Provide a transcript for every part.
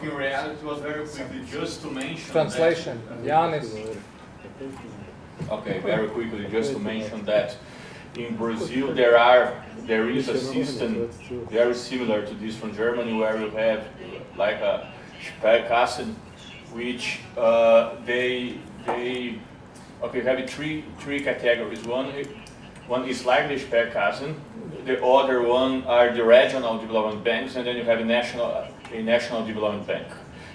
talk in reality was very quickly, just to mention translation. Yanis. Okay, very quickly, just to mention that in Brazil there is a system very similar to this from Germany, where you have like a Sparkassen, which they have three categories. One is like the Sparkassen, the other one are the regional development banks, and then you have a national development bank.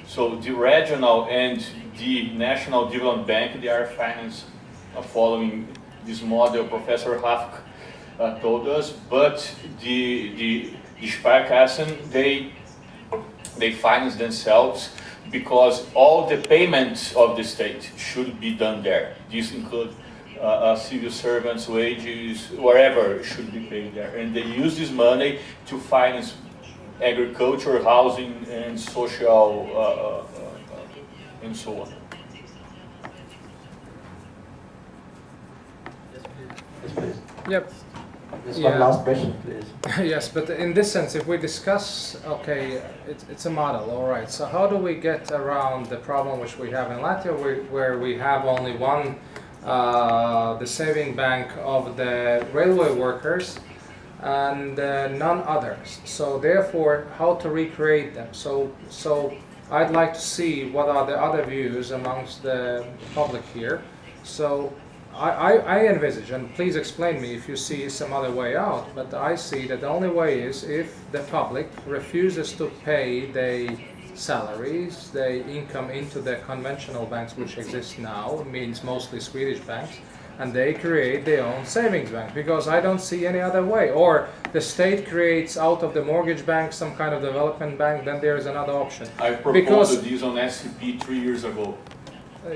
So the regional and the national development bank, they are financed following this model Professor Hafk told us, but the Sparkassen, they finance themselves because all the payments of the state should be done there. This includes civil servants' wages, whatever should be paid there. And they use this money to finance agriculture, housing, and social, and so on. Yes, please. Yep. Just one last question, please. Yes, but in this sense, if we discuss, okay, it's a model, all right. So how do we get around the problem which we have in Latvia, where we have only one, the saving bank of the railway workers, and none others? So therefore, how to recreate them? So I'd like to see what are the other views amongst the public here. So I envisage, and please explain me if you see some other way out, but I see that the only way is if the public refuses to pay their salaries, their income into the conventional banks which exist now, it means mostly Swedish banks, and they create their own savings bank, because I don't see any other way. Or the state creates out of the mortgage bank some kind of development bank, then there is another option. I proposed these on SCP 3 years ago.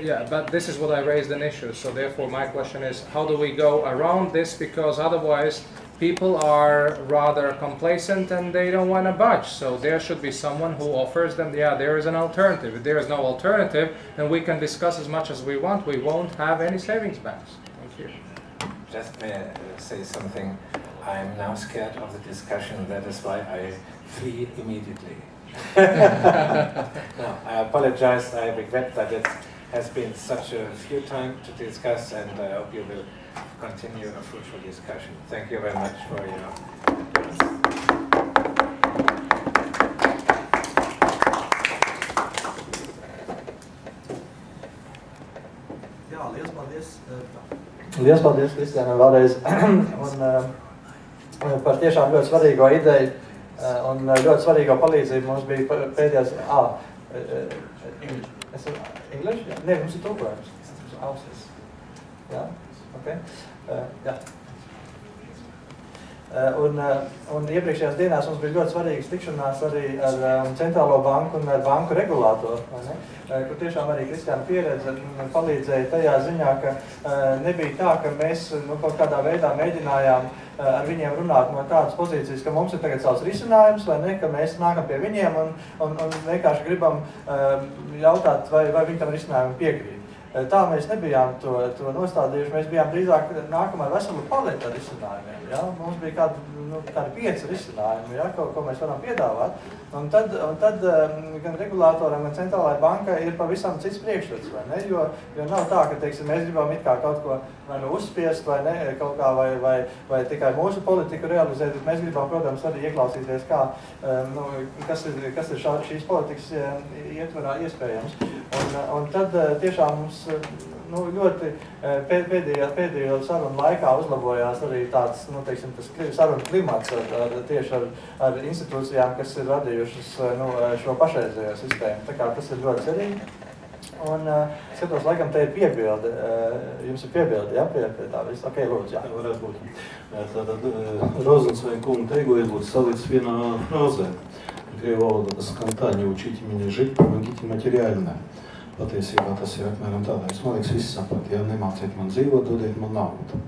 Yeah, but this is what I raised an issue, so therefore my question is, how do we go around this? Because otherwise people are rather complacent and they don't want to budge. So there should be someone who offers them, yeah, there is an alternative. If there is no alternative, then we can discuss as much as we want. We won't have any savings banks. Thank you. Just may I say something? I'm now scared of the discussion. That is why I flee immediately. No, I apologize. I regret that it has been such a few times to discuss, and I hope you will continue a fruitful discussion. Thank you very much for your... Jā, liels paldies. Liels paldies, Kristiānam, vēlreiz. Un par tiešām ļoti svarīgo ideju un ļoti svarīgo palīdzību mums bija pēdējās... English? Nē, mums ir tulkojums. Ausis. Jā? Okay. Jā. Un iepriekšējās dienās mums bija ļoti svarīgas tikšanās arī ar Centrālo banku un ar banku regulātoru, kur tiešām arī Kristiāna pieredze palīdzēja tajā ziņā, ka nebija tā, ka mēs kaut kādā veidā mēģinājām ar viņiem runāt no tādas pozīcijas, ka mums ir tagad savs risinājums, vai ne, ka mēs nākam pie viņiem un vienkārši gribam jautāt, vai viņi tam risinājumam piekrīt. Tā mēs nebijām to nostādījuši, mēs bijām drīzāk nākam ar veselu paletu ar risinājumiem. Ja? Mums bija kādi 5 risinājumi, ja? ko mēs varam piedāvāt. Un tad gan regulātoram, gan centrālajai bankai ir pavisam cits priekšstats, vai ne? Jo nav tā, ka, teiksim, mēs gribam it kā kaut ko vai uzspiest, vai ne, kaut kā, vai tikai mūsu politiku realizēt, bet mēs gribam, protams, arī ieklausīties, kas ir šīs politikas ietvarā iespējams. Un tad tiešām mums ļoti pēdējo sarunu laikā uzlabojās arī tāds, teiksim, tas sarunu klimats tieši ar institūcijām, kas ir radījušas šo pašreizējo sistēmu. Tā kā tas ir ļoti cerīgi. Un skatos, laikam, te ir piebilde. Jums ir piebilde, ja, pie tā viss? Ok, lūdzu, jā. Varētu būt. Tātad Розенцвейн kunga teikto būtu salicis vienā frāzē. Krievu valodā tas skan tā: не учите меня жить, помогите материально. Patiesībā tas ir apmēram tādā. Man liekas, visi saprat, ja nemāciet man dzīvot, dodiet man naudu.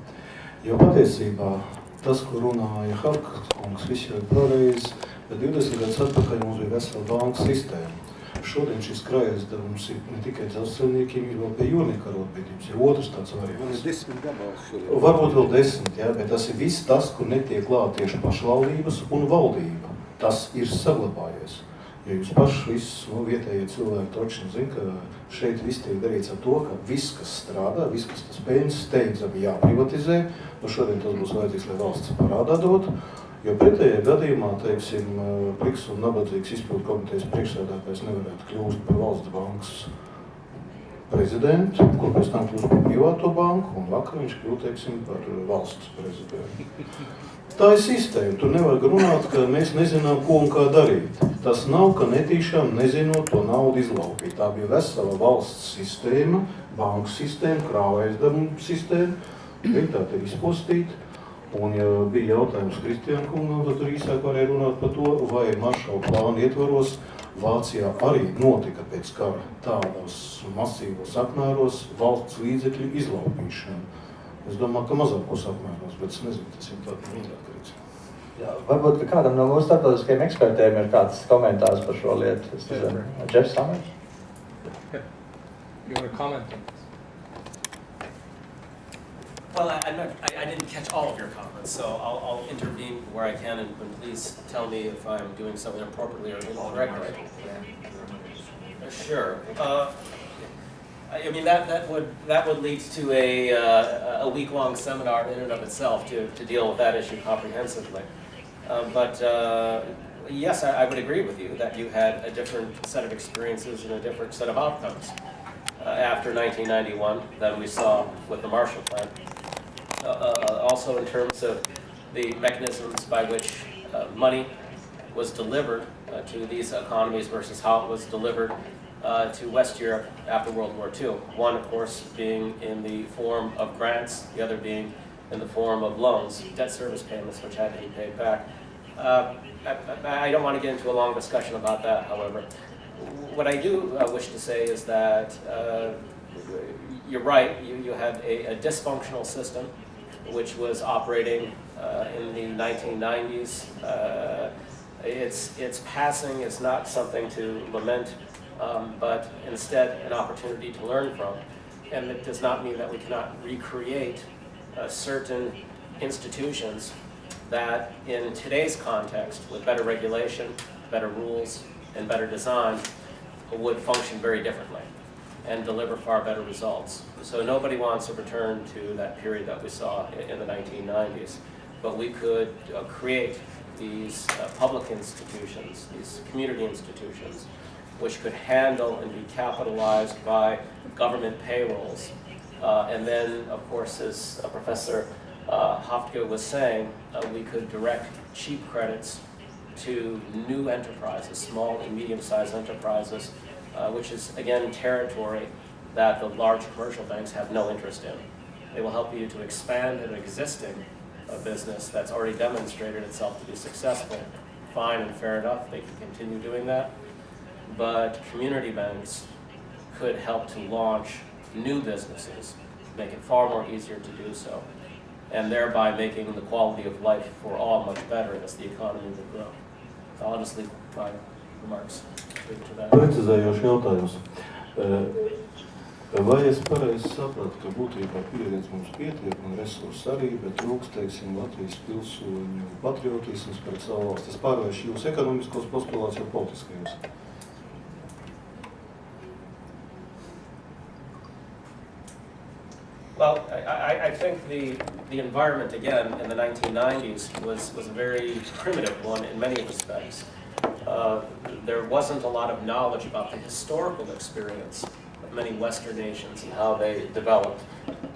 Jo patiesībā tas, ko runāja Harkas kungs, viss jau ir pareizi, bet 20 gadus atpakaļ mums bija vesela banka sistēma. Šodien šis krājazdevums ir ne tikai dzelzceļniekiem, ir vēl pie jūrnieku arotbiedrības, ir otrs tāds variants. 10 gabals šodien. Varbūt vēl 10, ja, bet tas ir viss tas, kur netiek klāt tieši pašvaldības un valdība. Tas ir saglabājies. Ja jūs paši visus vietējie cilvēki točni zina, ka šeit viss tiek darīts ar to, ka viss, kas strādā, viss, kas tas peļņas, steidzami jāprivatizē, šodien tas būs vajadzīgs, lai valsts parādā dot, jo pretējā gadījumā, teiksim, pliks un nabadzīgs izpildu komitejas priekšsēdētājs nevarētu kļūst par valsts bankas prezidentu, kur pēc tam kļūst par privāto banku, un vakar viņš kļūst, teiksim, par valsts prezidentu. Tā ir sistēma. Tur nevajag runāt, ka mēs nezinām, ko un kā darīt. Tas nav, ka netīšām nezinot to naudu izlaupīt. Tā bija vesela valsts sistēma, banku sistēma, krāvējsdarbu sistēma. Viņa tā ir izpostīta. Un, ja bija jautājums Kristiāna kungam, tad tur īsāk varēja runāt par to, vai Maršala plāna ietvaros Vācijā arī notika pēc kara tādos masīvos apmēros valsts līdzekļu izlaupīšana. Es domāju, ka mazākos apmēros, bet es nezinu, tas ir tāds mīļākais. Jā, varbūt, ka kādam no mūsu starptautiskajiem ekspertiem ir kāds komentārs par šo lietu. Es nezinu, Jeffs Summers? You want to comment on this? Well, I didn't catch all of your comments, so I'll intervene where I can, and please tell me if I'm doing something appropriately or incorrectly. Sure. I mean, that would lead to a week-long seminar in and of itself to deal with that issue comprehensively. But yes, I would agree with you that you had a different set of experiences and a different set of outcomes after 1991 than we saw with the Marshall Plan. Also in terms of the mechanisms by which money was delivered to these economies versus how it was delivered to West Europe after World War II. One, of course, being in the form of grants, the other being in the form of loans, debt service payments, which had to be paid back. I don't want to get into a long discussion about that, however. What I do wish to say is that you're right, you had a dysfunctional system which was operating in the 1990s. Its passing is not something to lament, but instead an opportunity to learn from. And it does not mean that we cannot recreate certain institutions that in today's context, with better regulation, better rules, and better design, would function very differently and deliver far better results. So nobody wants to return to that period that we saw in the 1990s, but we could create these public institutions, these community institutions, which could handle and be capitalized by government payrolls. And then, of course, as Professor Hofke was saying, we could direct cheap credits to new enterprises, small and medium-sized enterprises, which is, again, territory that the large commercial banks have no interest in. They will help you to expand an existing business that's already demonstrated itself to be successful. Fine and fair enough, they can continue doing that. But community banks could help to launch new businesses, make it far more easier to do so, and thereby making the quality of life for all much better as the economy would grow. So I'll just leave my remarks to that. Precizējošs jautājums. Vai es pareizi sapratu, ka būtībā pieredze mums pietiek un resursi arī, bet trūkst, teiksim, Latvijas pilsoņu patriotisms pret savu valsti? Es pārvēršu jūsu ekonomiskos postulātus jau politiskajos. Well, I think the environment, again, in the 1990s was a very primitive one in many respects. There wasn't a lot of knowledge about the historical experience of many Western nations and how they developed.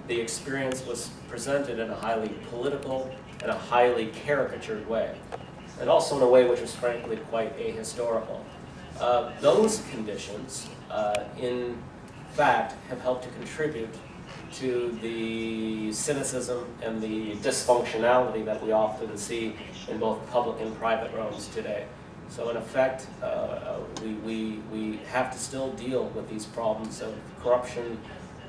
The experience was presented in a highly political and a highly caricatured way, and also in a way which was frankly quite ahistorical. Those conditions, in fact, have helped to contribute to the cynicism and the dysfunctionality that we often see in both public and private realms today. So in effect, we have to still deal with these problems of corruption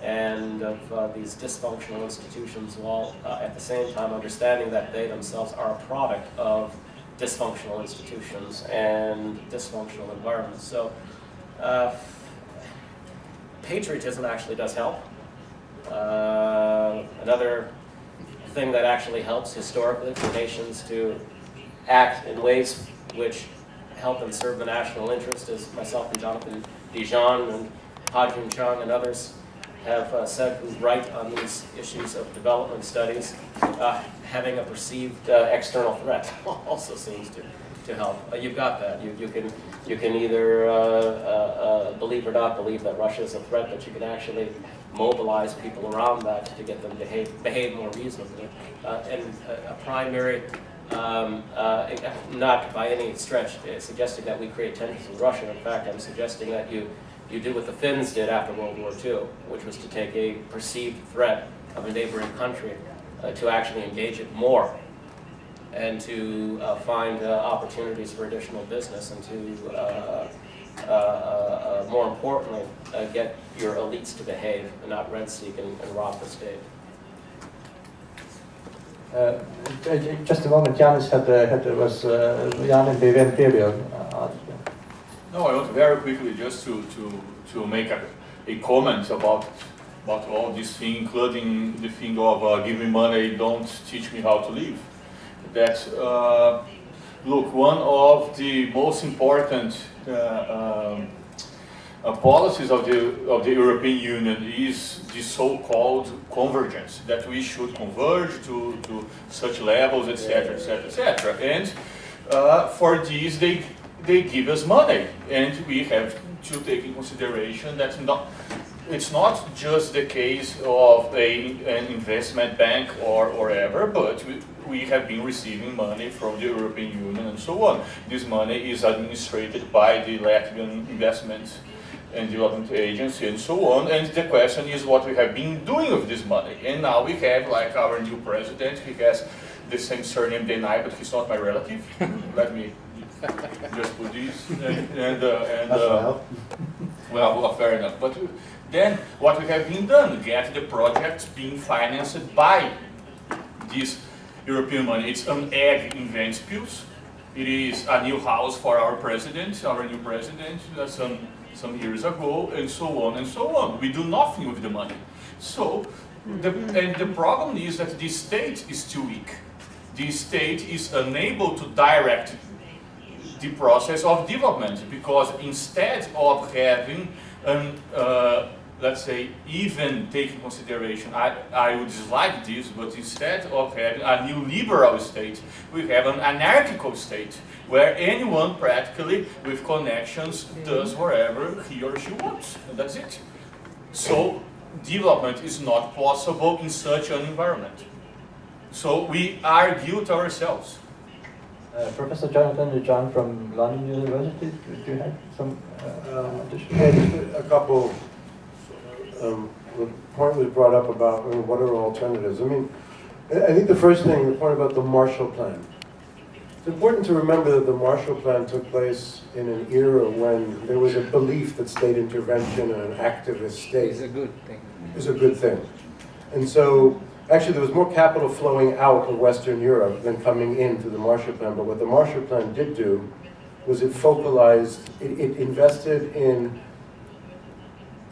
and of these dysfunctional institutions, while at the same time understanding that they themselves are a product of dysfunctional institutions and dysfunctional environments. So patriotism actually does help. Another thing that actually helps historically for nations to act in ways which help and serve the national interest, as myself and Jonathan Dijon and Hajun Chung and others have said, who write on these issues of development studies. Having a perceived external threat also seems to help. You've got that. You can either believe or not believe that Russia is a threat, but you can actually mobilize people around that to get them to behave more reasonably. And a primary, not by any stretch suggesting that we create tensions with Russia. In fact, I'm suggesting that you do what the Finns did after World War II, which was to take a perceived threat of a neighboring country to actually engage it more, and to find opportunities for additional business, and to, more importantly, get your elites to behave and not rent-seek and rob the state. Just a moment, Janis was Jan bija viena piebilde. No, I want very quickly just to make a comment about all this thing, including the thing of give me money, don't teach me how to live. That look, one of the most important policies of the European Union is the so-called convergence, that we should converge to such levels, etc., etc., etc. And for this, they give us money, and we have to take in consideration that it's not just the case of an investment bank or whatever, but we have been receiving money from the European Union and so on. This money is administered by the Latvian Investment and Development Agency and so on, and the question is what we have been doing with this money. And now we have, like, our new president. He has the same surname than I, but he's not my relative. Let me just put this, well, fair enough. But then what we have been done, get the projects being financed by this European money. It's an egg in Ventspils. It is a new house for our new president, some years ago, and so on and so on. We do nothing with the money. So, and the problem is that the state is too weak. The state is unable to direct the process of development, because instead of having let's say, even taking consideration, I would dislike this, but instead of having a new liberal state, we have an anarchical state, where anyone practically with connections does whatever he or she wants, and that's it. So development is not possible in such an environment. So we argue to ourselves. Professor Jonathan John from London University, do you have some additional? Yeah, just a couple. The point was brought up about what are alternatives. I mean, I think the first thing, the point about the Marshall Plan. It's important to remember that the Marshall Plan took place in an era when there was a belief that state intervention in an activist state is a good thing. And so, actually, there was more capital flowing out of Western Europe than coming in through the Marshall Plan. But what the Marshall Plan did do was it focalized, it invested in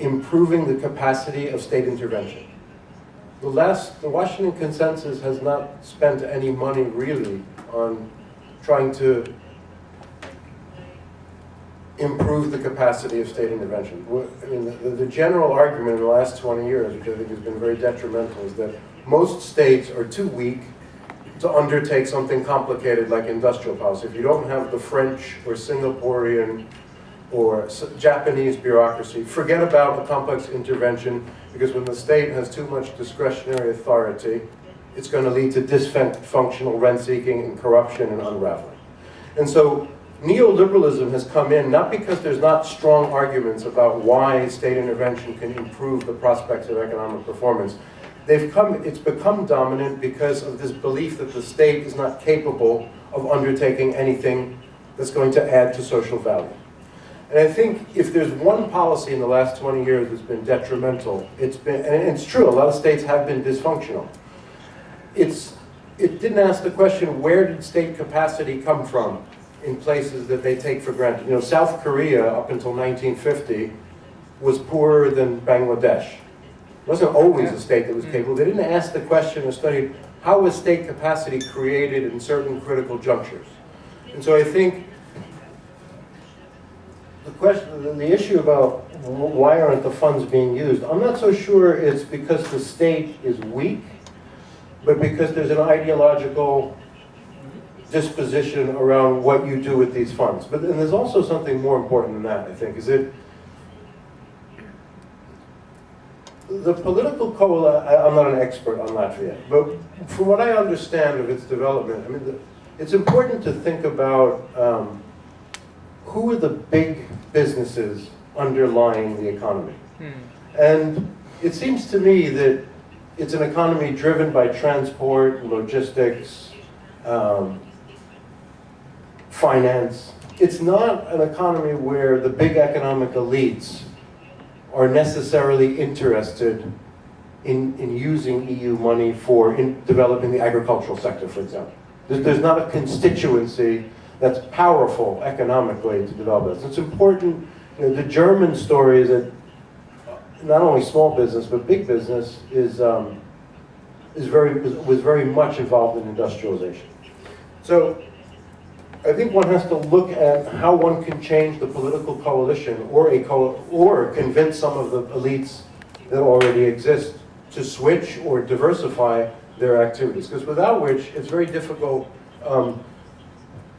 improving the capacity of state intervention. The Washington Consensus has not spent any money really on trying to improve the capacity of state intervention. I mean, the general argument in the last 20 years, which I think has been very detrimental, is that most states are too weak to undertake something complicated like industrial policy. If you don't have the French or Singaporean or Japanese bureaucracy, forget about a complex intervention, because when the state has too much discretionary authority, it's going to lead to dysfunctional rent-seeking and corruption and unraveling. And so neoliberalism has come in not because there's not strong arguments about why state intervention can improve the prospects of economic performance. It's become dominant because of this belief that the state is not capable of undertaking anything that's going to add to social value. And I think if there's one policy in the last 20 years that's been detrimental, it's been, and it's true, a lot of states have been dysfunctional. It didn't ask the question, where did state capacity come from in places that they take for granted? You know, South Korea, up until 1950, was poorer than Bangladesh. It wasn't always a state that was capable. They didn't ask the question or study, how was state capacity created in certain critical junctures? And so I think the question, the issue about why aren't the funds being used, I'm not so sure it's because the state is weak, but because there's an ideological disposition around what you do with these funds. But and there's also something more important than that, I think, is that the political coalition, I'm not an expert on Latvia, but from what I understand of its development, I mean, it's important to think about who are the big businesses underlying the economy. And it seems to me that it's an economy driven by transport, logistics, finance. It's not an economy where the big economic elites are necessarily interested in using EU money for developing the agricultural sector, for example. There's not a constituency that's powerful economically to develop this. It's important, you know, the German story is that not only small business, but big business was very much involved in industrialization. So I think one has to look at how one can change the political coalition or convince some of the elites that already exist to switch or diversify their activities. Because without which, it's very difficult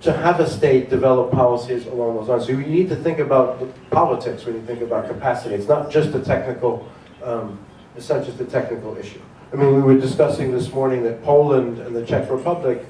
to have a state develop policies along those lines. So you need to think about the politics when you think about capacity. It's not just a technical, it's not just a technical issue. I mean, we were discussing this morning that Poland and the Czech Republic,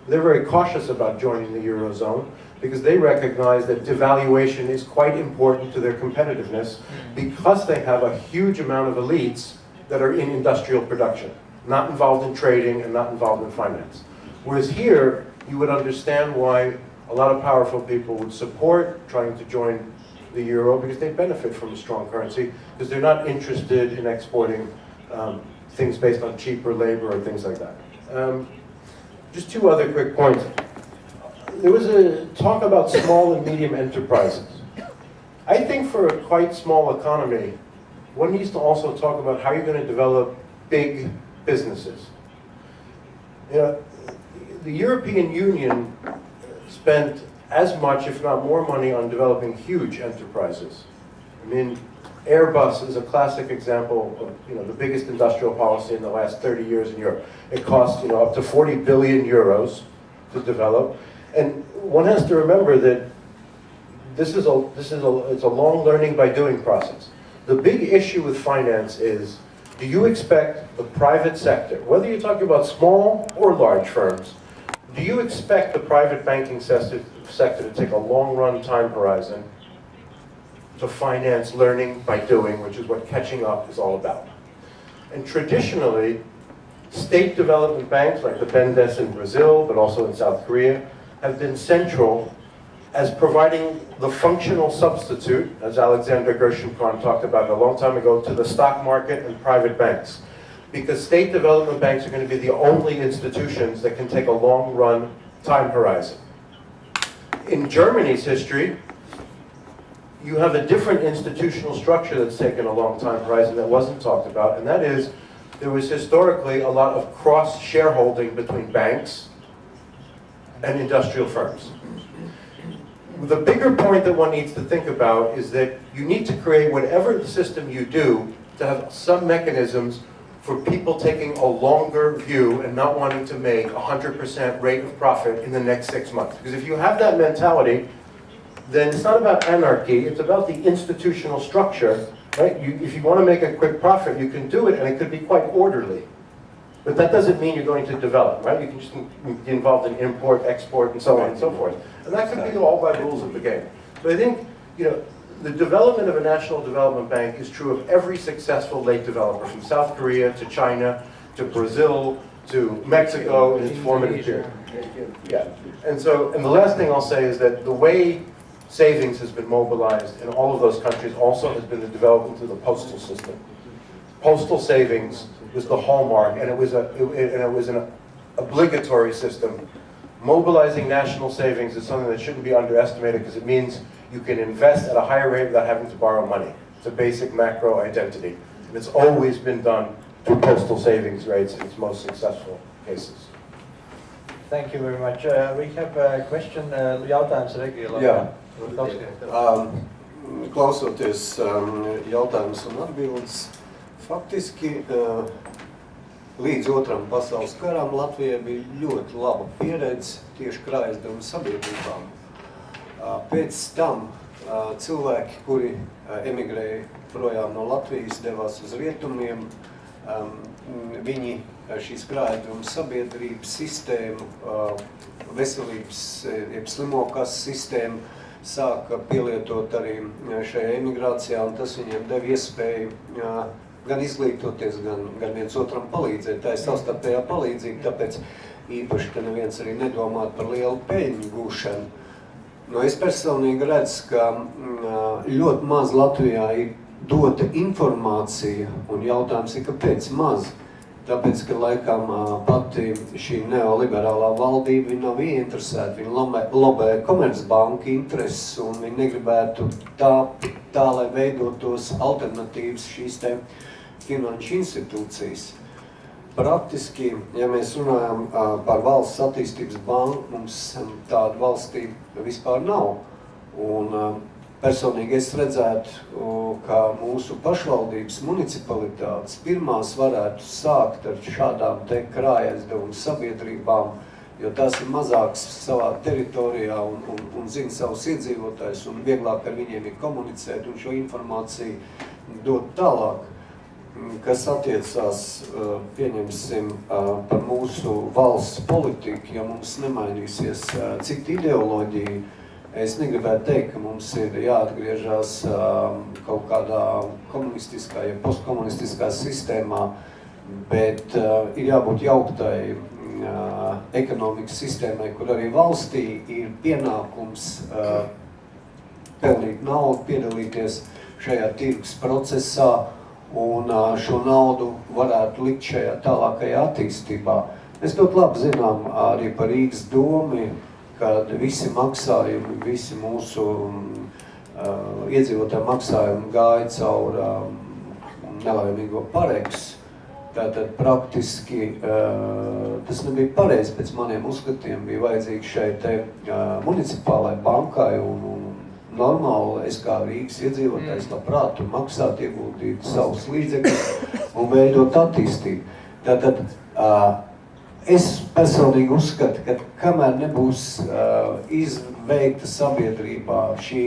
they're very cautious about joining the Eurozone because they recognize that devaluation is quite important to their competitiveness because they have a huge amount of elites that are in industrial production, not involved in trading and not involved in finance. Whereas here, you would understand why a lot of powerful people would support trying to join the euro because they benefit from a strong currency because they're not interested in exporting things based on cheaper labor or things like that. Just two other quick points. There was a talk about small and medium enterprises. I think for a quite small economy, one needs to also talk about how you're going to develop big businesses. You know, the European Union spent as much, if not more money on developing huge enterprises. I mean, Airbus is a classic example of, you know, the biggest industrial policy in the last 30 years in Europe. It cost, you know, up to 40 billion euros to develop. And one has to remember that it's a long learning by doing process. The big issue with finance is, do you expect the private sector, whether you're talking about small or large firms, do you expect the private banking sector to take a long-run time horizon to finance learning by doing, which is what catching up is all about? And traditionally, state development banks like the BNDES in Brazil, but also in South Korea, have been central as providing the functional substitute, as Alexander Gershon-Kahn talked about a long time ago, to the stock market and private banks. Because state development banks are going to be the only institutions that can take a long-run time horizon. In Germany's history, you have a different institutional structure that's taken a long time horizon that wasn't talked about, and that is, there was historically a lot of cross-shareholding between banks and industrial firms. The bigger point that one needs to think about is that you need to create whatever system you do to have some mechanisms for people taking a longer view and not wanting to make 100% rate of profit in the next 6 months. Because if you have that mentality, then it's not about anarchy, it's about the institutional structure, right? If you want to make a quick profit, you can do it, and it could be quite orderly. But that doesn't mean you're going to develop, right? You can just be involved in import, export, and so on and so forth. And that could be all by rules of the game. So I think, you know, the development of a national development bank is true of every successful late developer, from South Korea to China to Brazil to Mexico in its formative period. Yeah. And so, and the last thing I'll say is that the way savings has been mobilized in all of those countries also has been the development of the postal system. Postal savings was the hallmark, and it was an obligatory system. Mobilizing national savings is something that shouldn't be underestimated because it means you can invest at a higher rate without having to borrow money. It's a basic macro identity. And it's always been done through postal savings rates in its most successful cases. Thank you very much. We have a question, jautājums Regija. Jā. klausoties jautājumus un atbildes, faktiski līdz Otram pasaules karam Latvijai bija ļoti laba pieredze tieši krājaizdevuma sabiedrībām. Pēc tam cilvēki, kuri emigrēja projām no Latvijas, devās uz rietumiem, viņi šīs krājaizdevuma sabiedrības sistēmu, veselības, slimokas sistēmu sāka pielietot arī šajā emigrācijā, un tas viņiem deva iespēju gan izglītoties, gan viens otram palīdzēt. Tā ir savstarpējā palīdzība, tāpēc īpaši, ka neviens arī nedomāt par lielu peļņu gūšanu. Es personīgi redzu, ka ļoti maz Latvijā ir dota informācija, un jautājums ir, kāpēc maz? Tāpēc, ka laikam pati šī neoliberālā valdība nav ieinteresēta, viņa lobē Komercbanka intereses, un viņi negribētu tā, lai veidotos alternatīvas šīs te finanšu institūcijas. Praktiski, ja mēs runājam par valsts attīstības banku, mums tāda valstī vispār nav. Un personīgi es redzētu, ka mūsu pašvaldības municipalitātes pirmās varētu sākt ar šādām te krājaizdevuma sabiedrībām, jo tās ir mazākas savā teritorijā un zina savus iedzīvotājus, un vieglāk ar viņiem ir komunicēt un šo informāciju dot tālāk. Kas attiecās, pieņemsim, par mūsu valsts politiku, ja mums nemainīsies cita ideoloģija, es negribētu teikt, ka mums ir jāatgriežas kaut kādā komunistiskā, ja postkomunistiskā sistēmā, bet ir jābūt jauktai ekonomikas sistēmai, kur arī valstī ir pienākums pelnīt naudu, piedalīties šajā tirgus procesā, un šo naudu varētu likt šajā tālākajā attīstībā. Mēs ļoti labi zinām arī par Rīgas domu, kad visi maksājumi, visi mūsu iedzīvotāju maksājumi gāja caur nelaimīgo pareksu. Tātad praktiski tas nebija pareizi, pēc maniem uzskatiem bija vajadzīgi šai te municipālai bankai un normāli es kā Rīgas iedzīvotājs labprāt tur maksāt, ieguldīt savus līdzekļus un veidot attīstību. Tātad es personīgi uzskatu, ka kamēr nebūs izveikta sabiedrībā šī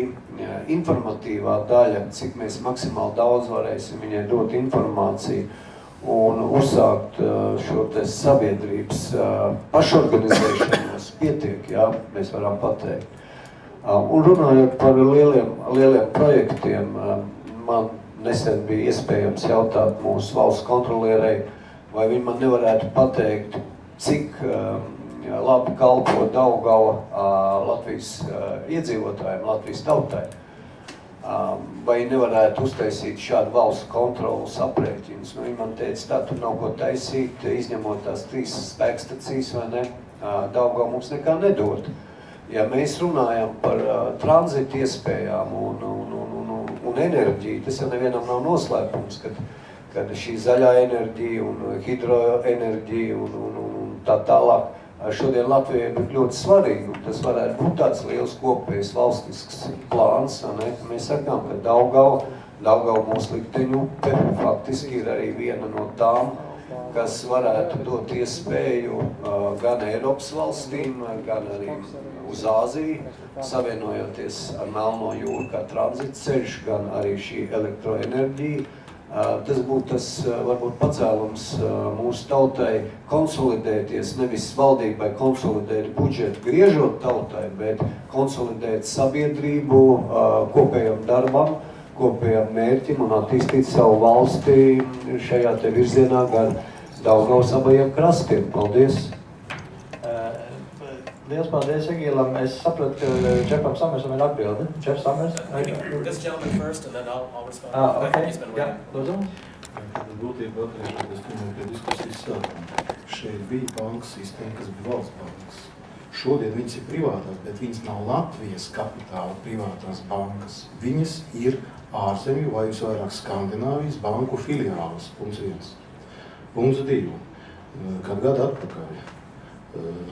informatīvā daļa, cik mēs maksimāli daudz varēsim viņai dot informāciju un uzsākt šo te sabiedrības pašorganizēšanos pietiek, jā, mēs varam pateikt. Un runājot par lieliem projektiem, man nesen bija iespējams jautāt mūsu valsts kontrolierei, vai viņi man nevarētu pateikt, cik labi kalpo Daugava Latvijas iedzīvotājiem, Latvijas tautai. Vai nevarētu uztaisīt šādu valsts kontrolas aprēķinus. Viņi man teica, tā tur nav ko taisīt, izņemot tās 3 spēkstacijas, vai ne, Daugava mums nekā nedod. Ja mēs runājam par tranzitu iespējām un enerģiju, tas jau nevienam nav noslēpums, kad šī zaļā enerģija un hidroenerģija un tā tālāk šodien Latvijai ir ļoti svarīgi, un tas varētu būt tāds liels kopējs valstisks plāns, ne? Mēs sakām, ka Daugava mūsu likteņu upe faktiski ir arī viena no tām, kas varētu dot iespēju gan Eiropas valstīm, gan arī uz Āziju, savienojoties ar Melno jūru kā tranzitceļš, gan arī šī elektroenerģija. Tas būtu tas varbūt pacēlums mūsu tautai konsolidēties, nevis valdībai konsolidēt budžetu, griežot tautai, bet konsolidēt sabiedrību kopējam darbam, kopējam mērķim un attīstīt savu valsti šajā te virzienā gan Daugavas abajiem krastiem. Paldies! Liels paldies, Egīlam. Es sapratu, ka Džefam Samersam ir atbildi. Džef Samers? This gentleman first, and then I'll respond. Okay. He's been waiting. Jā, lūdzu. Būtībā atgriežoties pie diskusijas sākuma. Šeit bija banku sistēma, kas bija valsts bankas. Šodien viņas ir privātās, bet viņas nav Latvijas kapitāla privātās bankas. Viņas ir ārzemju vai visvairāk Skandināvijas banku filiālis. Punkts 1. Punkts 2. Kādu gadu atpakaļ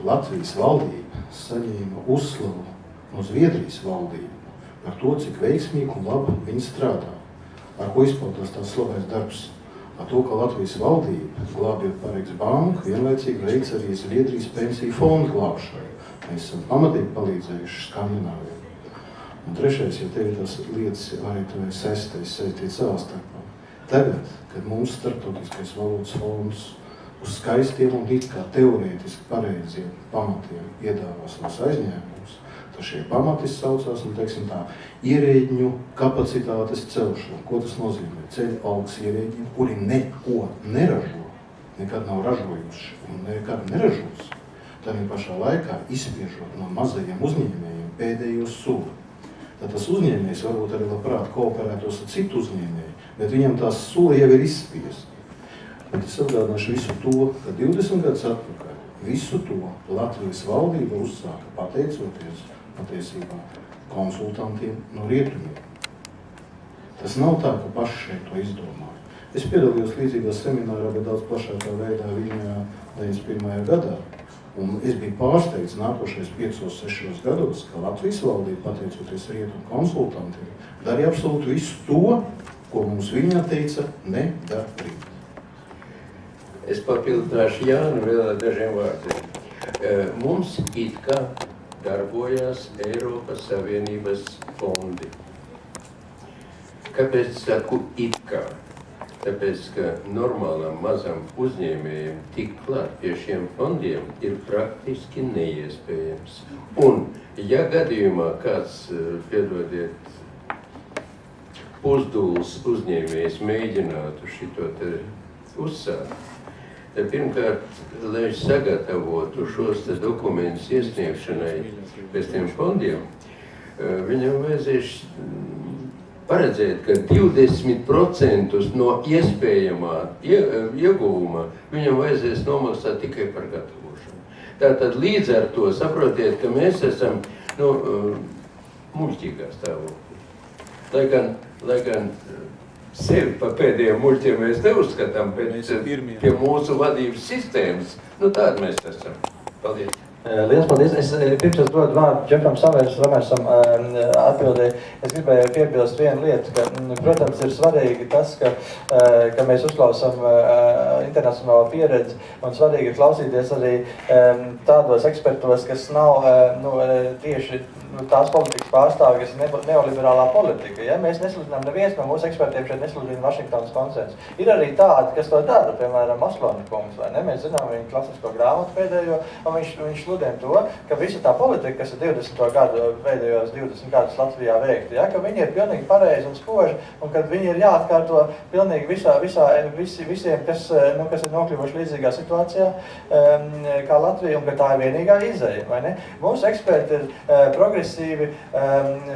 Latvijas valdība saņēma uzslavu no Zviedrijas valdību par to, cik veiksmīgi un labi viņi strādā. Ar ko izpaudās tās slavais darbs? Ar to, ka Latvijas valdība, glābjot Pareigas banku, vienlaicīgi veic arī Zviedrijas pensiju fondu glābšanu. Mēs esam pamatīgi palīdzējuši Skandināviem. Un trešais, ja tev ir tās lietas, arī tev ir saistīts savā starpā. Tagad, kad mums starptautiskais valūtas fonds uz skaistiem un it kā teorētiski pareiziem pamatiem iedāvā savus aizņēmumus, tad šie pamati saucās, un teiksim tā, ierēģņu kapacitātes celšana. Ko tas nozīmē? Ceļ algas ierēģiem, kuri neko neražo, nekad nav ražojuši un nekad neražos, tad pašā laikā izspiežot no mazajiem uzņēmējiem pēdējo sulu. Tad tas uzņēmējs varbūt arī labprāt kooperētos ar citu uzņēmēju, bet viņam tās sula jau ir izspiesta. Bet es atgādināšu visu to, ka 20 gadus atpakaļ visu to Latvijas valdība uzsāka pateicoties patiesībā konsultantiem no rietumiem. Tas nav tā, ka paši šeit to izdomāja. Es piedalījos līdzīgā seminārā, bet daudz plašākā veidā Viņā 91. gadā. Un es biju pārsteigts nākošais 5-6 gados, ka Latvijas valdība, pateicoties rietumu konsultantiem, darīja absolūti visu to, ko mums Viņā teica, nedarīt. Es papildināšu Jānu vēl ar dažiem vārdiem. Mums it kā darbojās Eiropas Savienības fondi. Kāpēc saku it kā? Tāpēc, ka normālam mazam uzņēmējiem tikt klāt pie šiem fondiem ir praktiski neiespējams. Un, ja gadījumā kāds, piedodiet, pusdūls uzņēmējs mēģinātu šito te uzsākt, tad pirmkārt, lai sagatavotu šos te dokumentus iesniegšanai pēc tiem fondiem, viņam vajadzēs paredzēt, ka 20% no iespējamā ieguvuma viņam vajadzēs nomaksāt tikai par gatavošanu. Tātad līdz ar to saprotiet, ka mēs esam muļķīgā stāvoklī. Lai gan sevi pa pēdējiem muļķiem mēs neuzskatām, bet pie mūsu vadības sistēmas, tāda mēs esam. Paldies! Liels paldies! Es pirms es dodu vārdu Džefam Ramērsam atbildēju. Es gribēju piebilst vienu lietu, ka, protams, ir svarīgi tas, ka mēs uzklausām internacionālo pieredzi un svarīgi ir klausīties arī tādos ekspertos, kas nav tieši tās politikas pārstāvi, kas ir neoliberālā politika. Ja? Mēs nesludinām, neviens no mūsu ekspertiem šeit nesludina Vašingtonas konsensu. Ir arī tādi, kas to dara, piemēram, Masloni kungs, vai ne? Mēs zinām viņa klasisko grāmatu pēdējo, un viņš sludina to, ka visa tā politika, kas ir 20. gadu, pēdējos 20 gadus Latvijā veikta, ja? Ka viņi ir pilnīgi pareizi un spoži, un kad viņi ir jāatkārto pilnīgi visiem, kas ir nokļuvuši līdzīgā situācijā kā Latvija, un ka tā ir vienīgā izeja, vai ne? Mūsu eksperti ir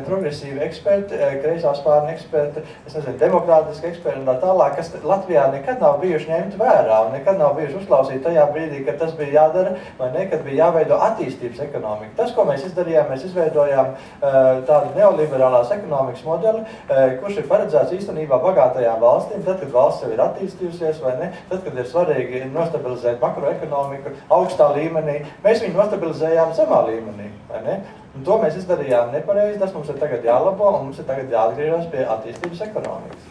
progresīvi eksperti, kreisā spārna eksperti, demokrātiski eksperti un tā tālāk, kas Latvijā nekad nav bijuši ņemti vērā un nekad nav bijuši uzklausīti tajā brīdī, kad tas bija jādara, vai ne, kad bija jāveido attīstības ekonomika. Tas, ko mēs izdarījām, mēs izveidojām tādu neoliberālās ekonomikas modeli, kurš ir paredzēts īstenībā bagātajām valstīm, tad, kad valsts jau ir attīstījusies, vai ne, tad, kad ir svarīgi nostabilizēt makroekonomiku augstā līmenī, mēs viņu nostabilizējām zemā līmenī, vai ne? Un to mēs izdarījām nepareizi, tas mums ir tagad jālabo un mums ir tagad jāatgriežas pie attīstības ekonomikas.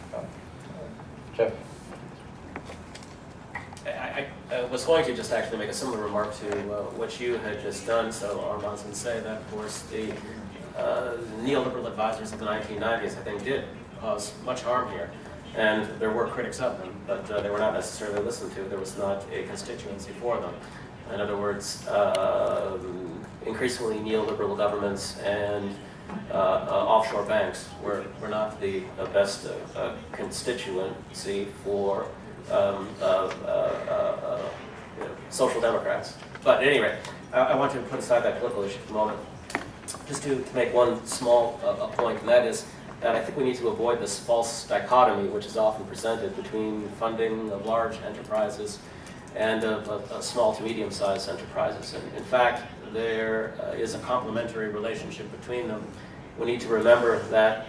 Jeff. I was going to just actually make a similar remark to what you had just done, so Armand, and say that, of course, the neoliberal advisors of the 1990s, I think, did cause much harm here. And there were critics of them, but they were not necessarily listened to. There was not a constituency for them. In other words, increasingly neoliberal governments and offshore banks were not the best constituency for social democrats. But at any rate, I want to put aside that political issue for a moment, just to make one small point, and that is that I think we need to avoid this false dichotomy which is often presented between funding of large enterprises and of small to medium-sized enterprises. And in fact, there is a complementary relationship between them. We need to remember that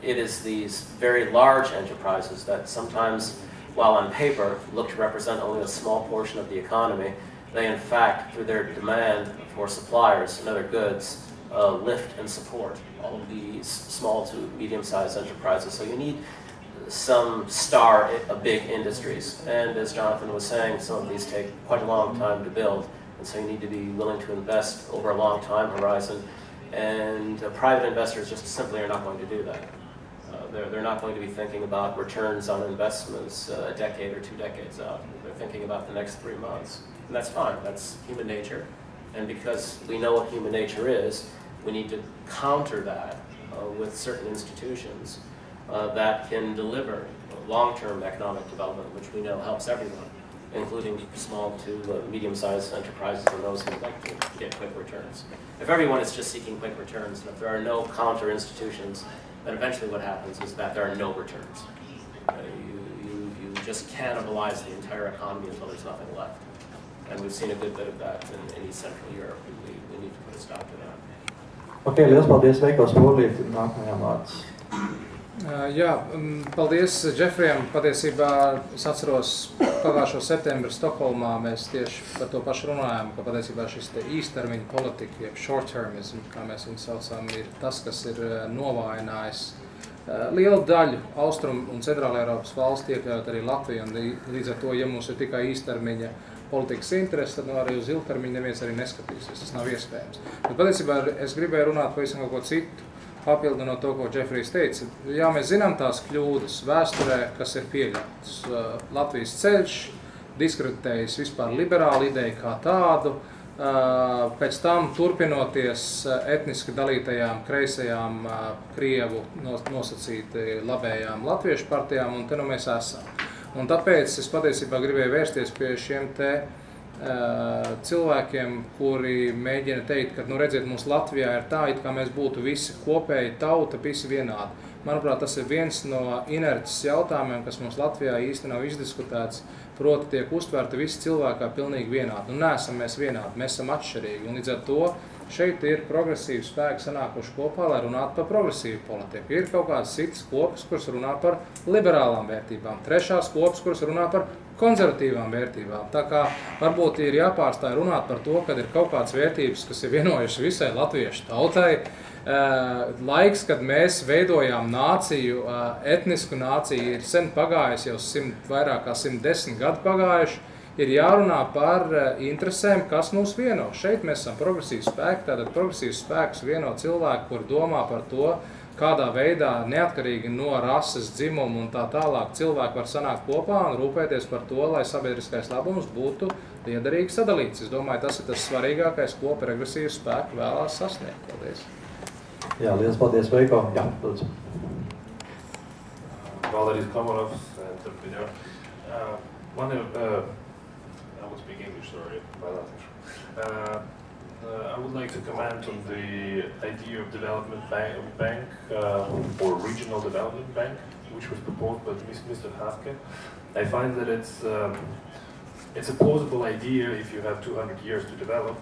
it is these very large enterprises that sometimes, while on paper, look to represent only a small portion of the economy, they in fact, through their demand for suppliers and other goods, lift and support all of these small to medium-sized enterprises. So you need some big industries. And as Jonathan was saying, some of these take quite a long time to build. And so you need to be willing to invest over a long time horizon. And private investors just simply are not going to do that. They're not going to be thinking about returns on investments a decade or 2 decades out. They're thinking about the next 3 months. And that's fine, that's human nature. And because we know what human nature is, we need to counter that with certain institutions that can deliver long-term economic development, which we know helps everyone, including small to medium-sized enterprises and those who would like to get quick returns. If everyone is just seeking quick returns, and if there are no counter institutions, then eventually what happens is that there are no returns. You just cannibalize the entire economy until there's nothing left. And we've seen a good bit of that in East Central Europe. We need to put a stop to that. Ok, liels paldies, Veikos Polīti, nākamajam vārds. Jā, paldies Džefrijam. Patiesībā es atceros pagājušo septembri Stokholmā mēs tieši par to pašu runājām, ka patiesībā šis te īstermiņa politika, jeb short-termism, kā mēs viņu saucam, ir tas, kas ir novājinājis lielu daļu Austrum- un Centrāla Eiropas valsts, iekļaujot arī Latviju, un līdz ar to, ja mums ir tikai īstermiņa politikas interesi, tad arī uz ilgtermiņu neviens arī neskatīsies. Tas nav iespējams. Bet patiesībā es gribēju runāt pavisam kaut ko citu, papildinot to, ko Džefrijs teica. Jā, mēs zinām tās kļūdas vēsturē, kas ir pieļautas. Latvijas ceļš diskreditējis vispār liberālu ideju kā tādu, pēc tam turpinoties etniski dalītajām, kreisajām, Krievu nosacīti labējām latviešu partijām, un te nu mēs esam. Un tāpēc es patiesībā gribēju vērsties pie šiem te cilvēkiem, kuri mēģina teikt, ka, nu redziet, mums Latvijā ir tā, it kā mēs būtu visi kopēji tauta, visi vienādi. Manuprāt, tas ir viens no inerces jautājumiem, kas mums Latvijā īsti nav izdiskutēts, proti tiek uztverti visi cilvēki kā pilnīgi vienādi. Un neesam mēs vienādi, mēs esam atšķirīgi. Un līdz ar to šeit ir progresīvi spēki sanākuši kopā, lai runātu par progresīvu politiku. Ir kaut kādas citas kopas, kuras runā par liberālām vērtībām, trešās kopas, kuras runā par konservatīvām vērtībām. Tā kā varbūt ir jāpārstāj runāt par to, kad ir kaut kādas vērtības, kas ir vienojušas visai latviešu tautai. Laiks, kad mēs veidojām nāciju, etnisku nāciju, ir sen pagājis, jau vairāk kā 110 gadu pagājuši. Ir jārunā par interesēm, kas mūs vieno. Šeit mēs esam progresīvi spēki, tātad progresīvs spēks vieno cilvēku, kur domā par to, kādā veidā neatkarīgi no rases, dzimuma un tā tālāk cilvēki var sanākt kopā un rūpēties par to, lai sabiedriskais labums būtu liederīgi sadalīts. Es domāju, tas ir tas svarīgākais, ko progresīvs spēki vēlās sasniegt. Paldies. Jā, liels paldies, Veiko. Jā, lūdzu. Valerijs Komorovs, entrepreneur. I will speak English, sorry, I would like to comment on the idea of development bank or regional development bank, which was proposed by Mr. Hafke. I find that it's a plausible idea if you have 200 years to develop.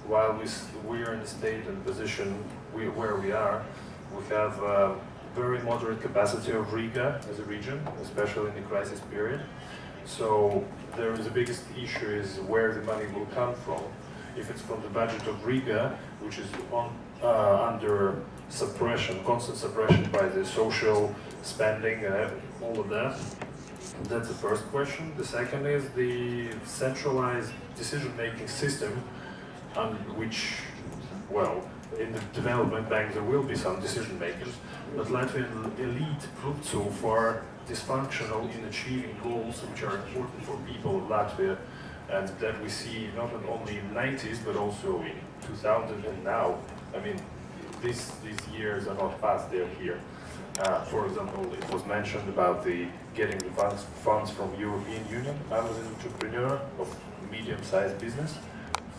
While we are in a state and position where we are, we have a very moderate capacity of Riga as a region, especially in the crisis period. So there is the biggest issue is where the money will come from. If it's from the budget of Riga, which is under suppression, constant suppression by the social spending and all of that, that's the first question. The second is the centralized decision-making system on which, well, in the development bank there will be some decision makers, but Latvian elite proved so far dysfunctional in achieving goals which are important for people of Latvia, and that we see not only in the 90s but also in 2000 and now. I mean, these years are not past, they're here. For example, it was mentioned about getting the funds from European Union. I was an entrepreneur of medium-sized business.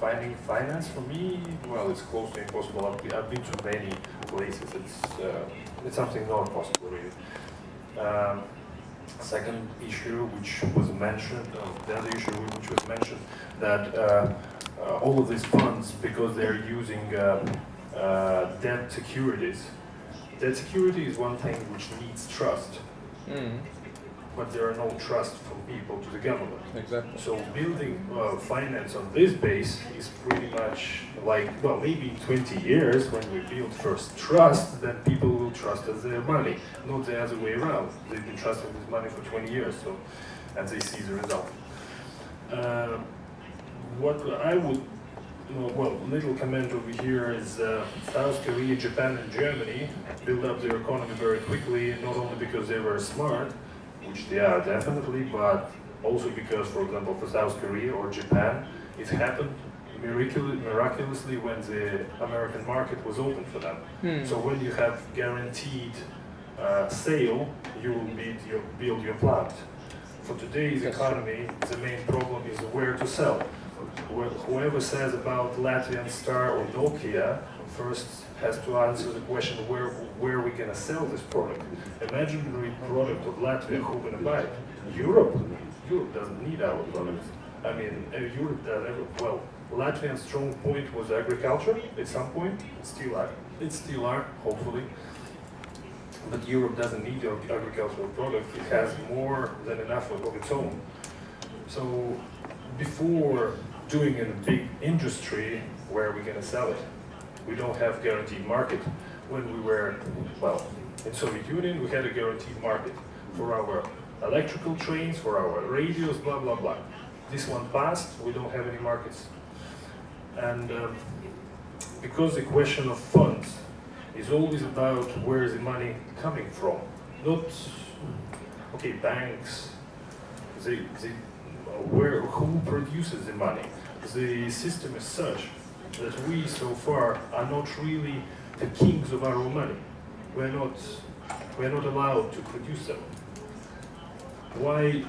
Finding finance for me, well, it's close to impossible. I've been to many places. It's something not possible, really. Second issue, which was mentioned, the other issue which was mentioned, that all of these funds, because they're using debt securities. Debt security is one thing which needs trust. but there are no trust from people to the government. Exactly. So building finance on this base is pretty much like, well, maybe in 20 years when we build first trust, then people will trust us their money, not the other way around. They've been trusting this money for 20 years, so, and they see the result. What I would, well, little comment over here is South Korea, Japan, and Germany built up their economy very quickly, not only because they were smart, which they are definitely, but also because, for example, for South Korea or Japan, it happened miraculously when the American market was open for them. So when you have guaranteed sale, you will build your plant. For today's economy, the main problem is where to sell. Whoever says about Latvian Star or Nokia first has to answer the question where we're going to sell this product. Imaginary product of Latvia, who's going to buy it? Europe? Europe doesn't need our products. I mean, Europe does. Well, Latvia's strong point was agriculture at some point. It still are, hopefully. But Europe doesn't need agricultural products. It has more than enough of its own. So before doing a big industry, where are we going to sell it? We don't have guaranteed market. When we were, well, in Soviet Union, we had a guaranteed market for our electrical trains, for our radios, blah, blah, blah. This one passed, we don't have any markets. And because the question of funds is always about where is the money coming from, not, okay, banks, who produces the money. The system is such that we so far are not really the kings of our own money. We're not allowed to produce them. Why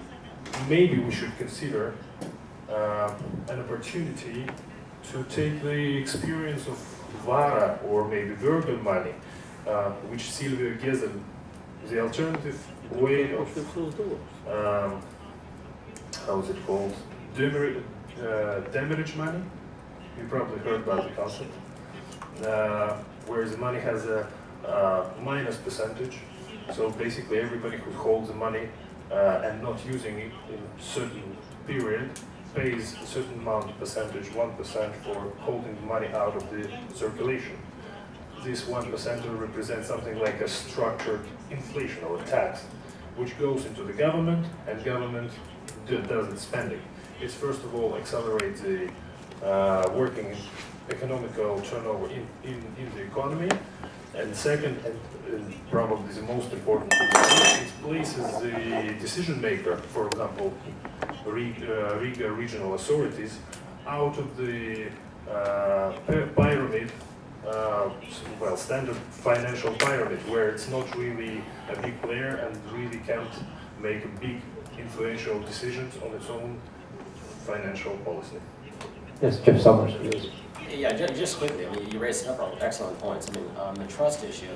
maybe we should consider an opportunity to take the experience of Vara or maybe Virgin money, which Silvio Gezen, the alternative way of, how is it called? Demurrage money. You probably heard about the concept. Where the money has a minus percentage. So basically everybody who holds the money and not using it in a certain period pays a certain amount of percentage, 1% for holding the money out of the circulation. This 1% represents something like a structured inflation or a tax, which goes into the government, and government does its spending. It first of all accelerates the working economical turnover in the economy, and second, and probably the most important, it places the decision maker, for example, Riga regional authorities, out of the pyramid, well, standard financial pyramid, where it's not really a big player and really can't make big influential decisions on its own financial policy. Yes, Jeff Summers, please. Yeah, just quickly, I mean, you raised several excellent points. I mean, the trust issue,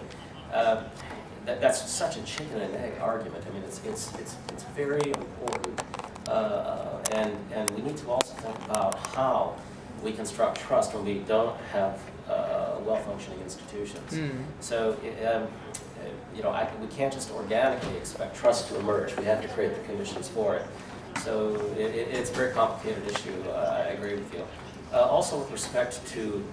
that's such a chicken and egg argument. I mean, it's very important, and we need to also think about how we construct trust when we don't have well-functioning institutions. So, you know, we can't just organically expect trust to emerge. We have to create the conditions for it. So it's a very complicated issue. I agree with you. Also, with respect to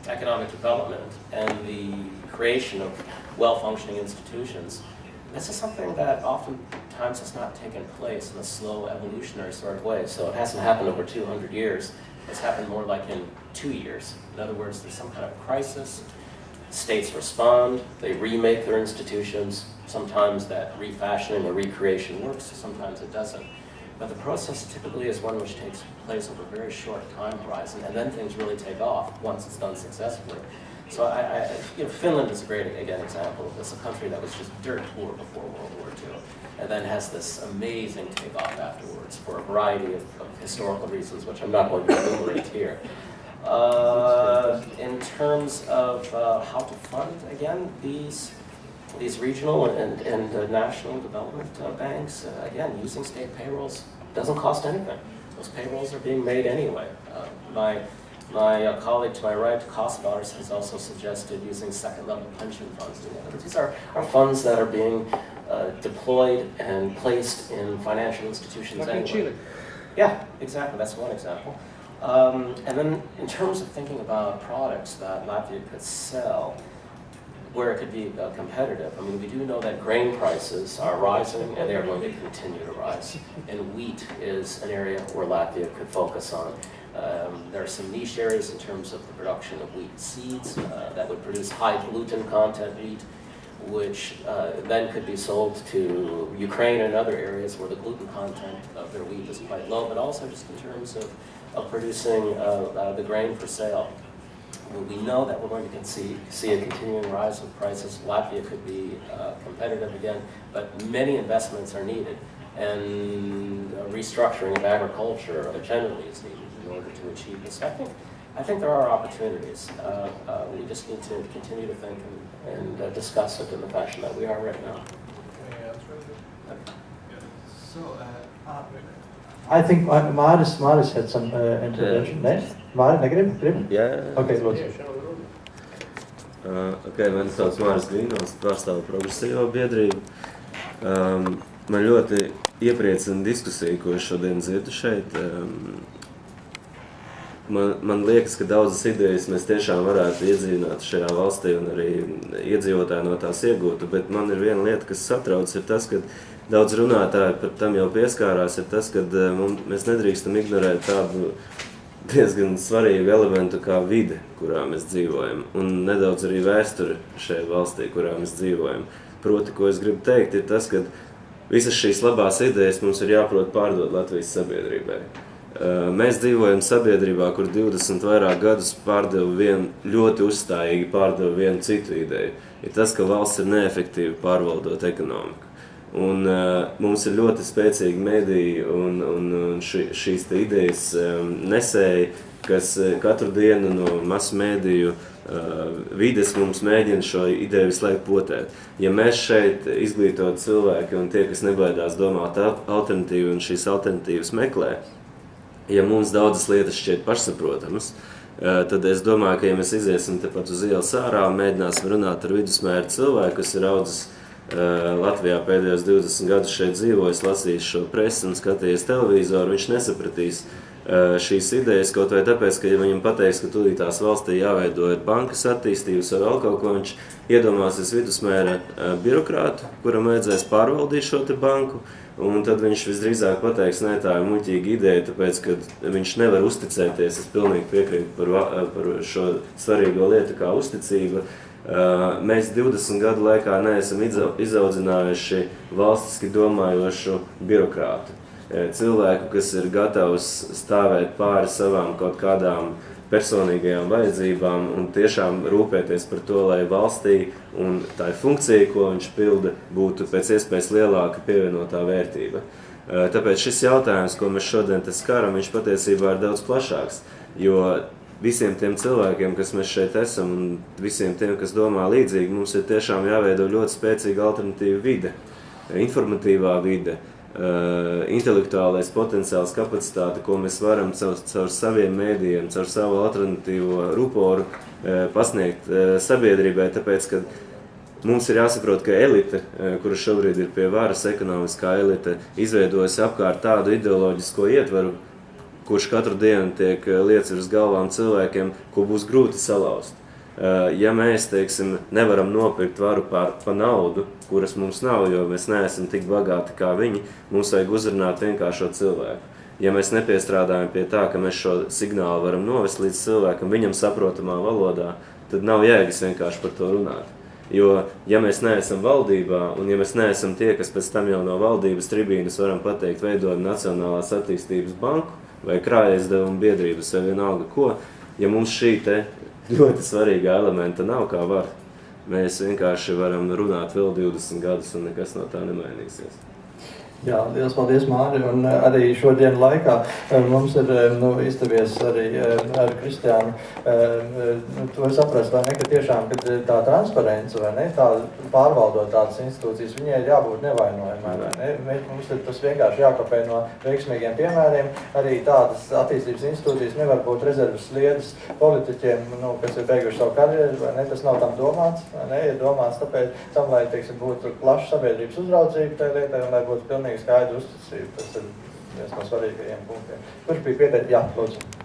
economic development and the creation of well-functioning institutions, this is something that oftentimes has not taken place in a slow evolutionary sort of way. So it hasn't happened over 200 years. It's happened more like in 2 years. In other words, there's some kind of crisis. States respond. They remake their institutions. Sometimes that refashioning or recreation works. Sometimes it doesn't. But the process typically is one which takes place over a very short time horizon, and then things really take off once it's done successfully. So you know, Finland is a great, again, example of this, a country that was just dirt poor before World War II, and then has this amazing takeoff afterwards for a variety of historical reasons, which I'm not going to enumerate here. In terms of how to fund, again, these regional and national development banks, again, using state payrolls doesn't cost anything. Those payrolls are being made anyway. My colleague to my right, Kosvars, has also suggested using second-level pension funds. These are funds that are being deployed and placed in financial institutions Like in anyway. Chile. Yeah, exactly. That's one example. And then in terms of thinking about products that Latvia could sell, where it could be competitive, I mean, we do know that grain prices are rising and they are going to continue to rise. And wheat is an area where Latvia could focus on. There are some niche areas in terms of the production of wheat seeds that would produce high gluten content wheat, which then could be sold to Ukraine and other areas where the gluten content of their wheat is quite low, but also just in terms of producing the grain for sale. We know that we're going to see a continuing rise of prices. Latvia could be competitive again, but many investments are needed, and restructuring of agriculture generally is needed in order to achieve this. I think there are opportunities. We just need to continue to think and discuss it in the fashion that we are right now. So, I think Māris had some intervention. Ne? Māri, negrib? Jā. Okay, lūdzu. Mani sauc Māris Grīnovs, pārstāvu progresīvo biedrību. Man ļoti iepriecina diskusija, ko es šodien dzirdu šeit. Man liekas, ka daudzas idejas mēs tiešām varētu iedzīvināt šajā valstī un arī iedzīvotāji no tās iegūtu, bet man ir viena lieta, kas satrauc, ir tas, ka daudz runātāji par tam jau pieskārās, ir tas, ka mēs nedrīkstam ignorēt tādu diezgan svarīgu elementu kā vide, kurā mēs dzīvojam, un nedaudz arī vēsturi šajā valstī, kurā mēs dzīvojam. Proti, ko es gribu teikt, ir tas, ka visas šīs labās idejas mums ir jāprot pārdot Latvijas sabiedrībai. Mēs dzīvojam sabiedrībā, kur 20 vairāk gadus ļoti uzstājīgi pārdeva vienu citu ideju. Ir tas, ka valsts ir neefektīvi pārvaldot ekonomiku. Un mums ir ļoti spēcīgi mediji un šīs te idejas nesēji, kas katru dienu no masu mediju vides mums mēģina šo ideju visu laiku potēt. Ja mēs šeit izglītot cilvēki un tie, kas nebaidās domāt alternatīvi un šīs alternatīvas meklē, ja mums daudzas lietas šķiet pašsaprotamas, tad es domāju, ka ja mēs iziesim tepat uz ielas ārā un mēģināsim runāt ar vidusmēra cilvēku, kas ir audzis Latvijā pēdējos 20 gadus šeit dzīvojis, lasījis šo presi un skatījies televizoru, viņš nesapratīs šīs idejas, kaut vai tāpēc, ka ja viņam pateiks, ka tūlītās valstī jāveido ir bankas attīstības vai vēl kaut ko, viņš iedomāsies vidusmēra birokrātu, kuram vajadzēs pārvaldīt šo te banku, un tad viņš visdrīzāk pateiks, nē, tā ir muļķīga ideja, tāpēc, ka viņš nevar uzticēties, es pilnīgi piekrītu par šo svarīgo lietu kā uzticība. Mēs 20 gadu laikā neesam izaudzinājuši valstiski domājošu birokrātu. Cilvēku, kas ir gatavs stāvēt pāri savām kaut kādām personīgajām vajadzībām un tiešām rūpēties par to, lai valstī un tā funkcija, ko viņš pilda, būtu pēc iespējas lielāka pievienotā vērtība. Tāpēc šis jautājums, ko mēs šodien te skaram, viņš patiesībā ir daudz plašāks, jo visiem tiem cilvēkiem, kas mēs šeit esam un visiem tiem, kas domā līdzīgi, mums ir tiešām jāveido ļoti spēcīga alternatīva vide, informatīvā vide, intelektuālais potenciāls kapacitāte, ko mēs varam caur saviem mēdījiem, caur savu alternatīvo ruporu pasniegt sabiedrībai, tāpēc, ka mums ir jāsaprot, ka elite, kura šobrīd ir pie varas, ekonomiskā elite, izveidojas apkārt tādu ideoloģisko ietvaru, kurš katru dienu tiek lietas uz galvām cilvēkiem, ko būs grūti salauzt. Ja mēs, teiksim, nevaram nopirkt varu pa naudu, kuras mums nav, jo mēs neesam tik bagāti kā viņi, mums vajag uzrunāt vienkāršo cilvēku. Ja mēs nepiestrādājam pie tā, ka mēs šo signālu varam novest līdz cilvēkam, viņam saprotamā valodā, tad nav jēgas vienkārši par to runāt. Jo, ja mēs neesam valdībā, un ja mēs neesam tie, kas pēc tam jau no valdības tribīnas varam pateikt, veidot Nacionālās attīstības banku, vai krājaizdevuma biedrības, vai vienalga ko, ja mums šī te ļoti svarīgā elementa nav kā var, mēs vienkārši varam runāt vēl 20 gadus un nekas no tā nemainīsies. Jā, liels paldies, Māri, un arī šodien laikā mums ir izdevies arī ar Kristiānu to saprast, vai ne, ka tiešām, kad tā transparence, vai ne, tā pārvaldot tādas institūcijas, viņai ir jābūt nevainojamai, vai ne, mums ir tas vienkārši jākopē no veiksmīgiem piemēriem, arī tādas attīstības institūcijas nevar būt rezervas sliedas politiķiem, kas ir beiguši savu karjeru, vai ne, tas nav tam domāts, vai ne, ir domāts tāpēc tam, lai, teiksim, būtu plaša sabiedrības uzraudzība tajā lietā, un lai būtu pilnīgi skaidra uzticība. Tas ir viens no svarīgajiem punktiem. Kurš bija pieteikt? Jā, lūdzu.